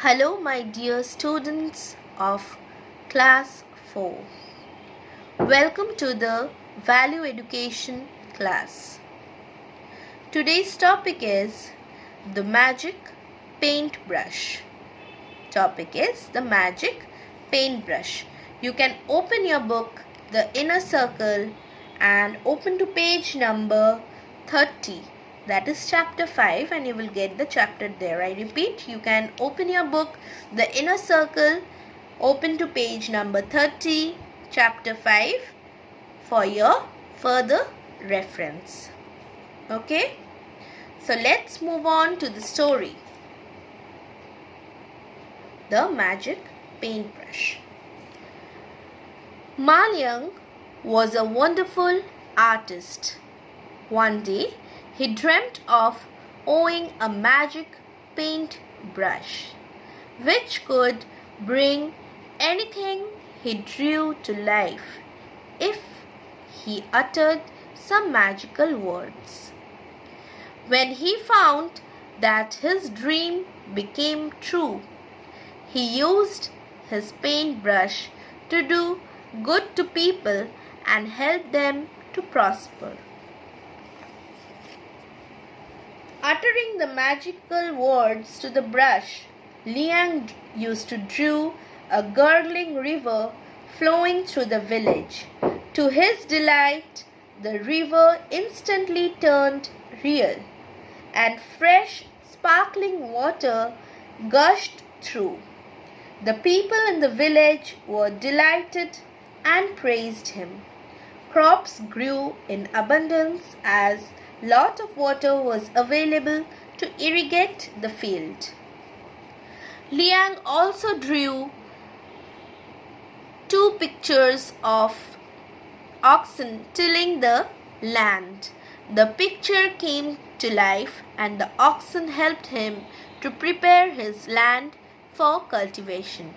Hello, my dear students of class 4. Welcome to the Value Education class. Today's topic is the magic paintbrush. Topic is the magic paintbrush. You can open your book, The Inner Circle, and open to page number 30. That is chapter 5, and you will get the chapter there. I repeat, you can open your book, The Inner Circle, open to page number 30, chapter 5 for your further reference. Okay? So let's move on to the story. The magic paintbrush. Malyang was a wonderful artist. One day, he dreamt of owning a magic paintbrush, which could bring anything he drew to life if he uttered some magical words. When he found that his dream became true, he used his paintbrush to do good to people and help them to prosper. Uttering the magical words to the brush, Liang used to draw a gurgling river flowing through the village. To his delight, the river instantly turned real, and fresh, sparkling water gushed through. The people in the village were delighted and praised him. Crops grew in abundance as lot of water was available to irrigate the field. Liang also drew 2 pictures of oxen tilling the land. The picture came to life and the oxen helped him to prepare his land for cultivation.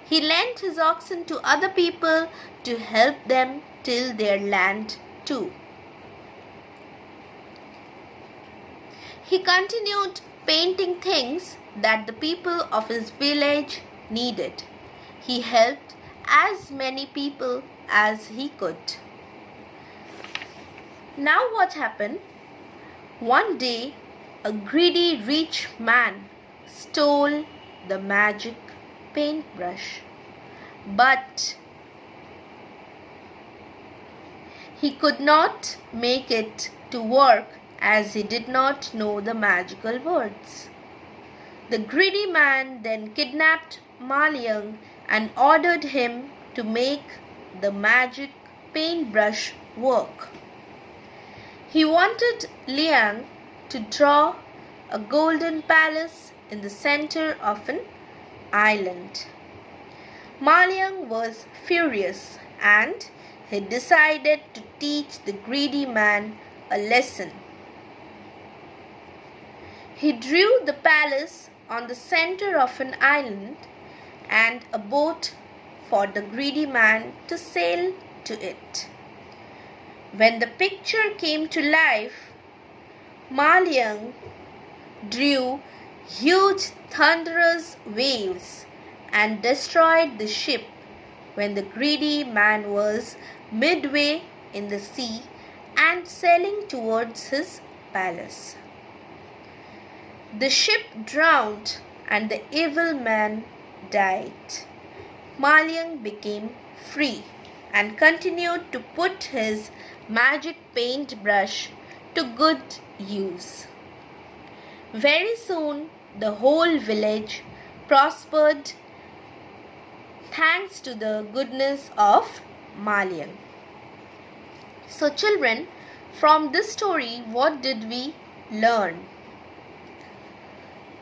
He lent his oxen to other people to help them till their land too. He continued painting things that the people of his village needed. He helped as many people as he could. Now what happened? One day, a greedy rich man stole the magic paintbrush, but he could not make it to work as he did not know the magical words. The greedy man then kidnapped Malyang and ordered him to make the magic paintbrush work. He wanted Liang to draw a golden palace in the center of an island. Malyang was furious and he decided to teach the greedy man a lesson. He drew the palace on the center of an island and a boat for the greedy man to sail to it. When the picture came to life, Malyang drew huge thunderous waves and destroyed the ship when the greedy man was midway in the sea and sailing towards his palace. The ship drowned and the evil man died. Malyang became free and continued to put his magic paintbrush to good use. Very soon, the whole village prospered thanks to the goodness of Malyang. So children, from this story, what did we learn?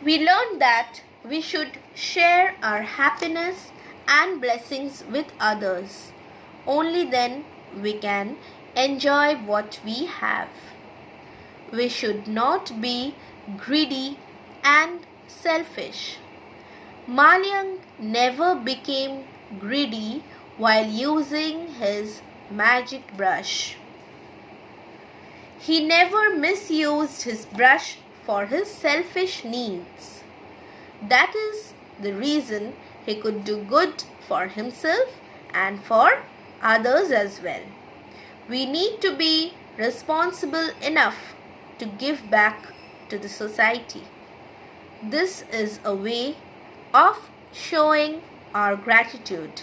We learned that we should share our happiness and blessings with others. Only then we can enjoy what we have. We should not be greedy and selfish. Malyang never became greedy while using his magic brush. He never misused his brush for his selfish needs. That is the reason he could do good for himself and for others as well. We need to be responsible enough to give back to the society. This is a way of showing our gratitude.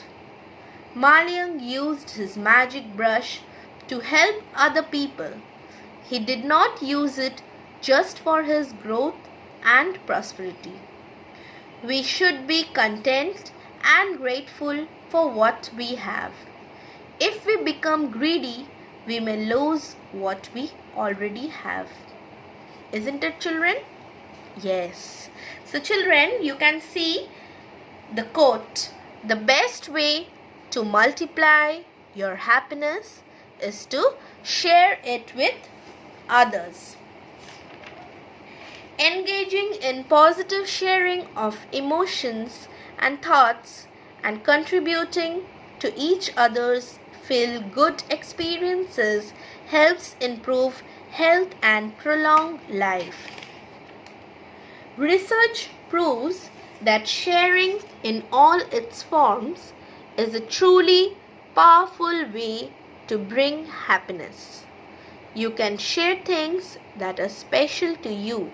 Malyang used his magic brush to help other people. He did not use it just for his growth and prosperity. We should be content and grateful for what we have. If we become greedy, we may lose what we already have. Isn't it, children? Yes. So children, you can see the quote, the best way to multiply your happiness is to share it with others. Engaging in positive sharing of emotions and thoughts and contributing to each other's feel-good experiences helps improve health and prolong life. Research proves that sharing in all its forms is a truly powerful way to bring happiness. You can share things that are special to you,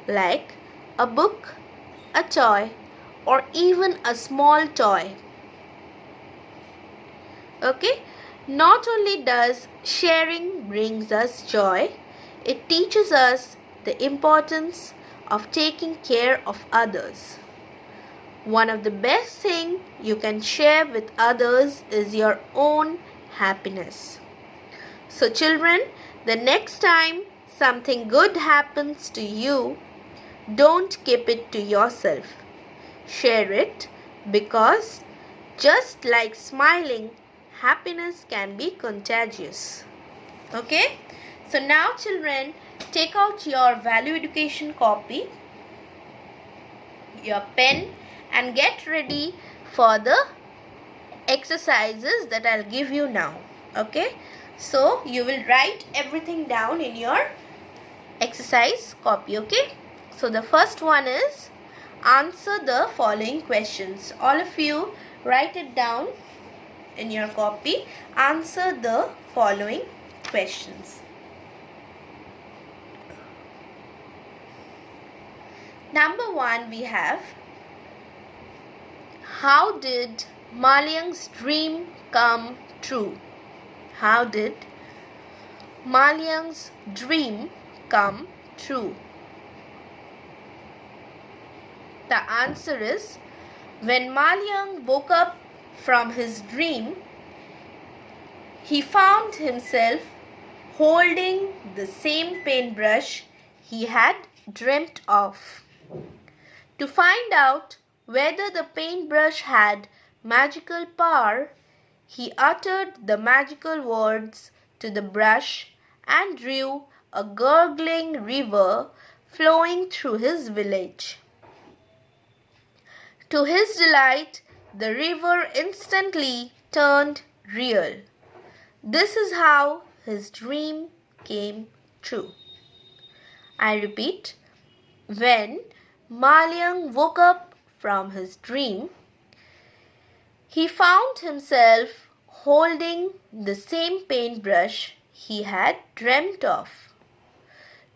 like a book, a toy, or even a small toy. Okay? Not only does sharing brings us joy, it teaches us the importance of taking care of others. One of the best things you can share with others is your own happiness. So children, the next time something good happens to you, don't keep it to yourself. Share it, because just like smiling, happiness can be contagious. Okay? So now children, take out your value education copy, your pen, and get ready for the exercises that I'll give you now. Okay? So you will write everything down in your exercise copy. Okay? So the first one is answer the following questions. All of you write it down in your copy. Answer the following questions. Number 1, we have, how did Malyang's dream come true? How did Malyang's dream come true? The answer is, when Malyang woke up from his dream, he found himself holding the same paintbrush he had dreamt of. To find out whether the paintbrush had magical power, he uttered the magical words to the brush and drew a gurgling river flowing through his village. To his delight, the river instantly turned real. This is how his dream came true. I repeat, when Malyang woke up from his dream, he found himself holding the same paintbrush he had dreamt of.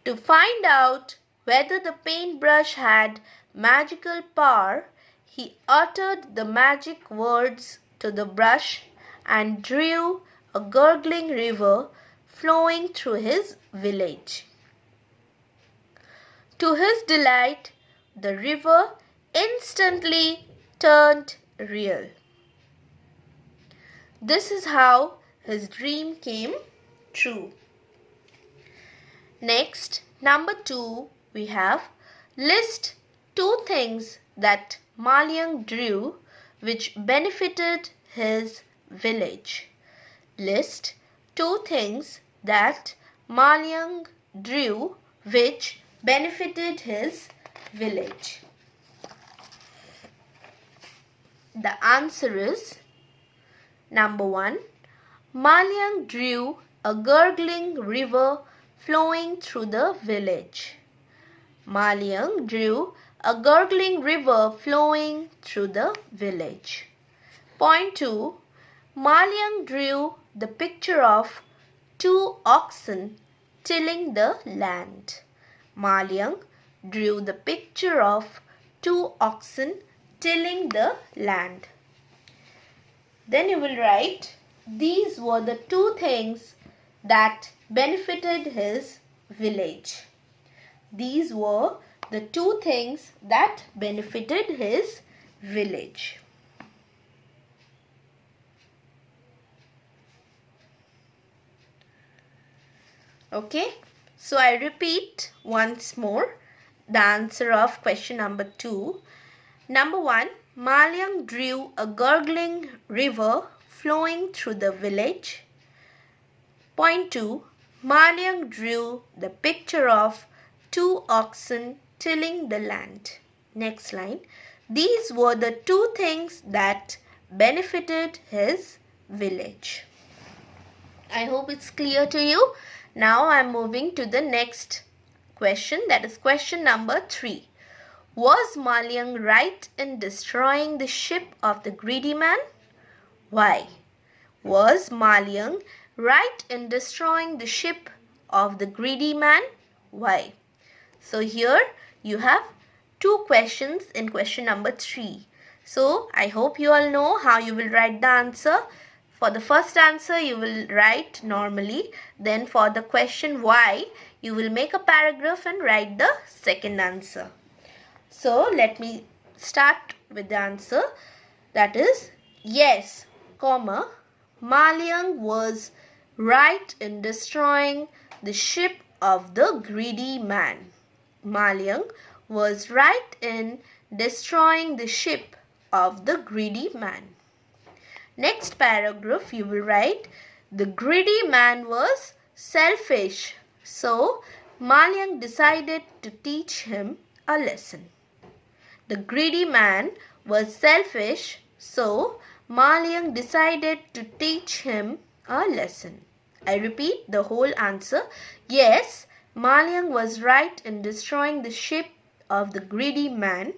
To find out whether the paintbrush had magical power, he uttered the magic words to the brush and drew a gurgling river flowing through his village. To his delight, the river instantly turned real. This is how his dream came true. Next, number 2, we have, list 2 things that Malyang drew which benefited his village. List 2 things that Malyang drew which benefited his village. The answer is, number 1, Malyang drew a gurgling river flowing through the village. Malyang drew a gurgling river flowing through the village. Point 2. Malyang drew the picture of two oxen tilling the land. Malyang drew the picture of two oxen tilling the land. Then you will write, these were the two things that benefited his village. These were the two things that benefited his village. Okay, so I repeat once more the answer of question number 2. Number 1, Malyang drew a gurgling river flowing through the village. Point 2, Malyang drew the picture of two oxen tilling the land. Next line, these were the two things that benefited his village. I hope it's clear to you. Now I am moving to the next question, that is question number 3. Was Malyang right in destroying the ship of the greedy man? Why? Was Malyang right in destroying the ship of the greedy man? Why? So here you have two questions in question number 3. So I hope you all know how you will write the answer. For the first answer you will write normally. Then for the question why, you will make a paragraph and write the second answer. So let me start with the answer. That is, yes, comma, Malyang was right in destroying the ship of the greedy man. Malyang was right in destroying the ship of the greedy man. Next paragraph you will write, the greedy man was selfish, so Malyang decided to teach him a lesson. The greedy man was selfish, so Malyang decided to teach him a lesson. I repeat the whole answer. Yes, Malyang was right in destroying the ship of the greedy man.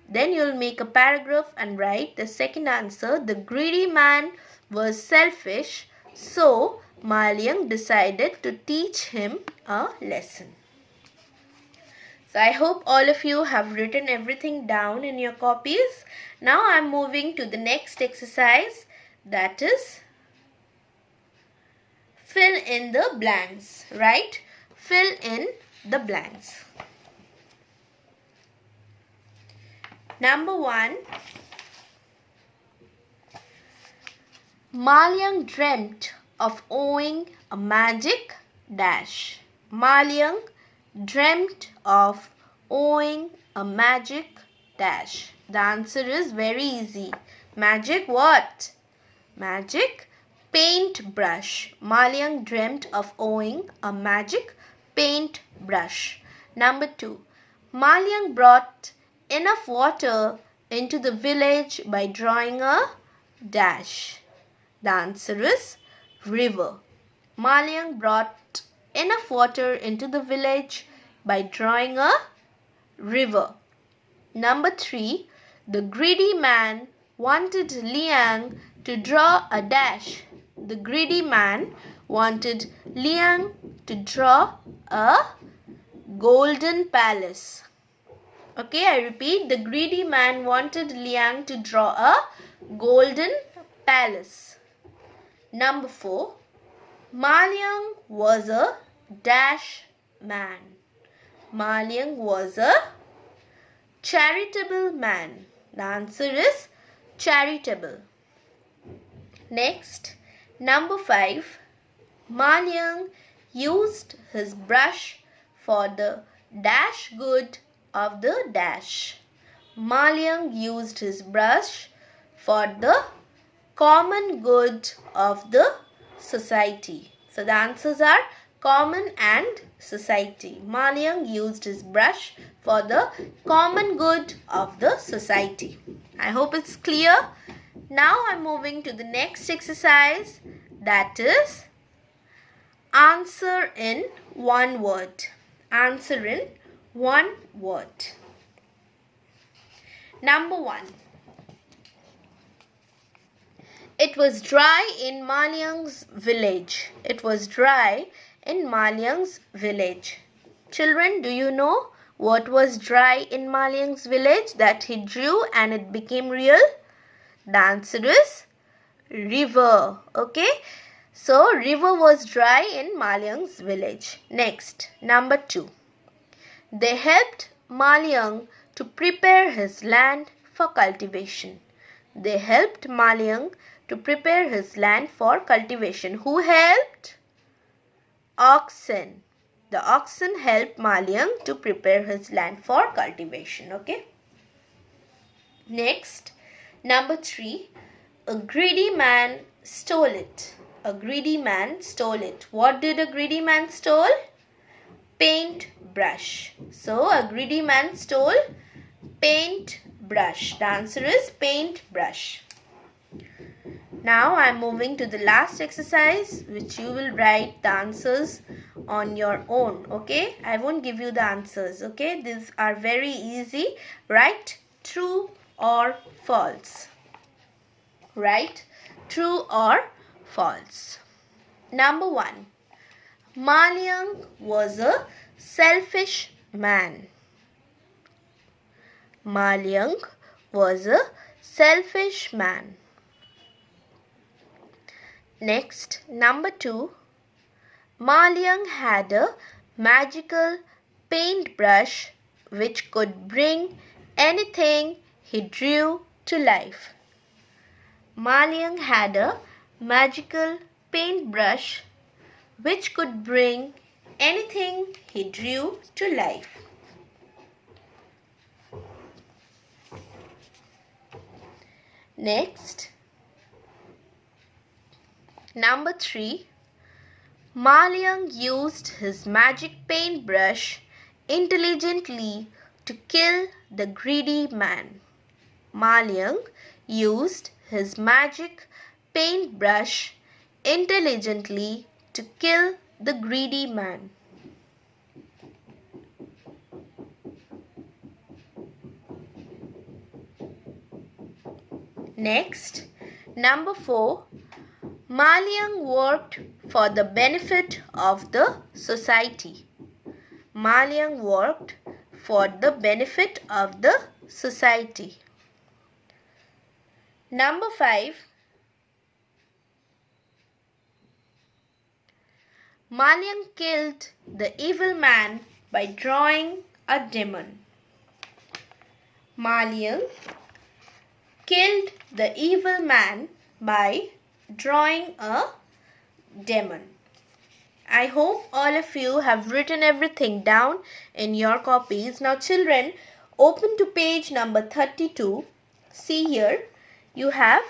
Then you will make a paragraph and write the second answer. The greedy man was selfish, so Malyang decided to teach him a lesson. So I hope all of you have written everything down in your copies. Now I am moving to the next exercise, that is fill in the blanks, right? Fill in the blanks. Number 1, Malyang dreamt of owning a magic dash. Malyang dreamt of owning a magic dash. The answer is very easy. Magic what? Magic paintbrush. Malyang dreamt of owning a magic paintbrush. Number 2, Malyang brought enough water into the village by drawing a dash. The answer is river. Malyang brought enough water into the village by drawing a river. Number 3, the greedy man wanted Liang to draw a dash. The greedy man wanted Liang to draw a golden palace. Okay, I repeat, the greedy man wanted Liang to draw a golden palace. Number 4, Malyang was a dash man. Malyang was a charitable man. The answer is charitable. Next, number 5, Malyang used his brush for the dash good of the dash. Malyang used his brush for the common good of the society. So the answers are common and society. Malyang used his brush for the common good of the society. I hope it's clear. Now I'm moving to the next exercise, that is answer in one word. Answer in one word. Number 1. It was dry in Malyang's village. It was dry in Malyang's village. Children, do you know what was dry in Malyang's village that he drew and it became real? The answer is river. Okay. So, river was dry in Malyang's village. Next, number 2. They helped Malyang to prepare his land for cultivation. They helped Malyang to prepare his land for cultivation. Who helped? Oxen. The oxen helped Malyang to prepare his land for cultivation. Okay. Next, number 3. A greedy man stole it. A greedy man stole it. What did a greedy man stole? Paintbrush. So, a greedy man stole paintbrush. The answer is paintbrush. Now, I am moving to the last exercise, which you will write the answers on your own. Okay, I won't give you the answers. Okay, these are very easy. Write true or false. Write true or false. Number 1. Malyang was a selfish man. Malyang was a selfish man. Next, number 2. Malyang had a magical paintbrush which could bring anything he drew to life. Malyang had a magical paintbrush which could bring anything he drew to life. Next, number 3. Malyang used his magic paintbrush intelligently to kill the greedy man. Malyang used his magic paintbrush intelligently to kill the greedy man. Next, number 4. Malyang worked for the benefit of the society. Malyang worked for the benefit of the society. Number 5. Malyang killed the evil man by drawing a demon. Malyang killed the evil man by drawing a demon. I hope all of you have written everything down in your copies. Now children, open to page number 32. See here, you have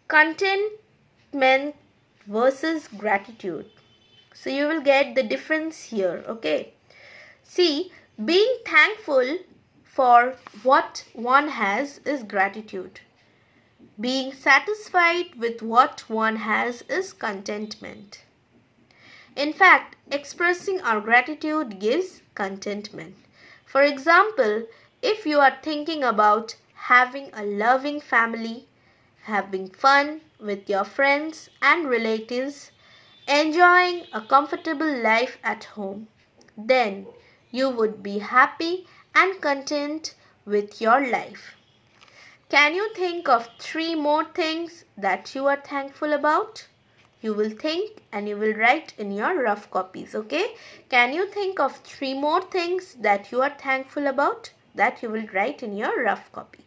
contentment versus gratitude. So you will get the difference here. Okay. See, being thankful for what one has is gratitude. Being satisfied with what one has is contentment. In fact, expressing our gratitude gives contentment. For example, if you are thinking about having a loving family, having fun with your friends and relatives, enjoying a comfortable life at home, then you would be happy and content with your life. Can you think of 3 more things that you are thankful about? You will think and you will write in your rough copies, okay? Can you think of 3 more things that you are thankful about? That you will write in your rough copy.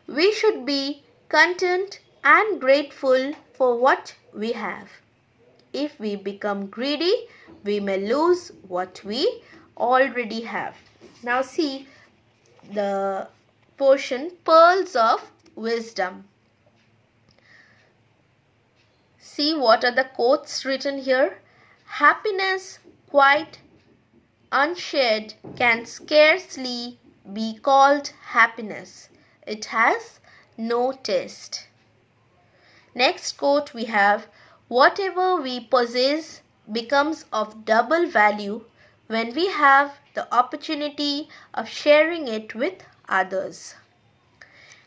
We should be content and grateful for what we have. If we become greedy, we may lose what we already have. Now see the portion, Pearls of Wisdom. See what are the quotes written here. Happiness quite unshared can scarcely be called happiness. It has no taste. Next quote we have, whatever we possess becomes of double value when we have the opportunity of sharing it with others.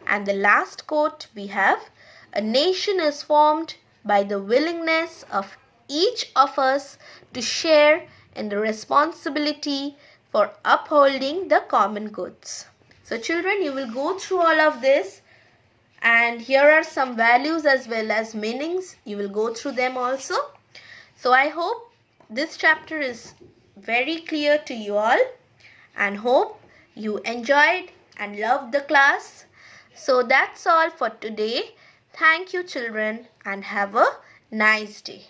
And the last quote we have, a nation is formed by the willingness of each of us to share in the responsibility for upholding the common goods. So children, you will go through all of this, and here are some values as well as meanings. You will go through them also. So I hope this chapter is very clear to you all, and hope you enjoyed and loved the class. So that's all for today. Thank you children, and have a nice day.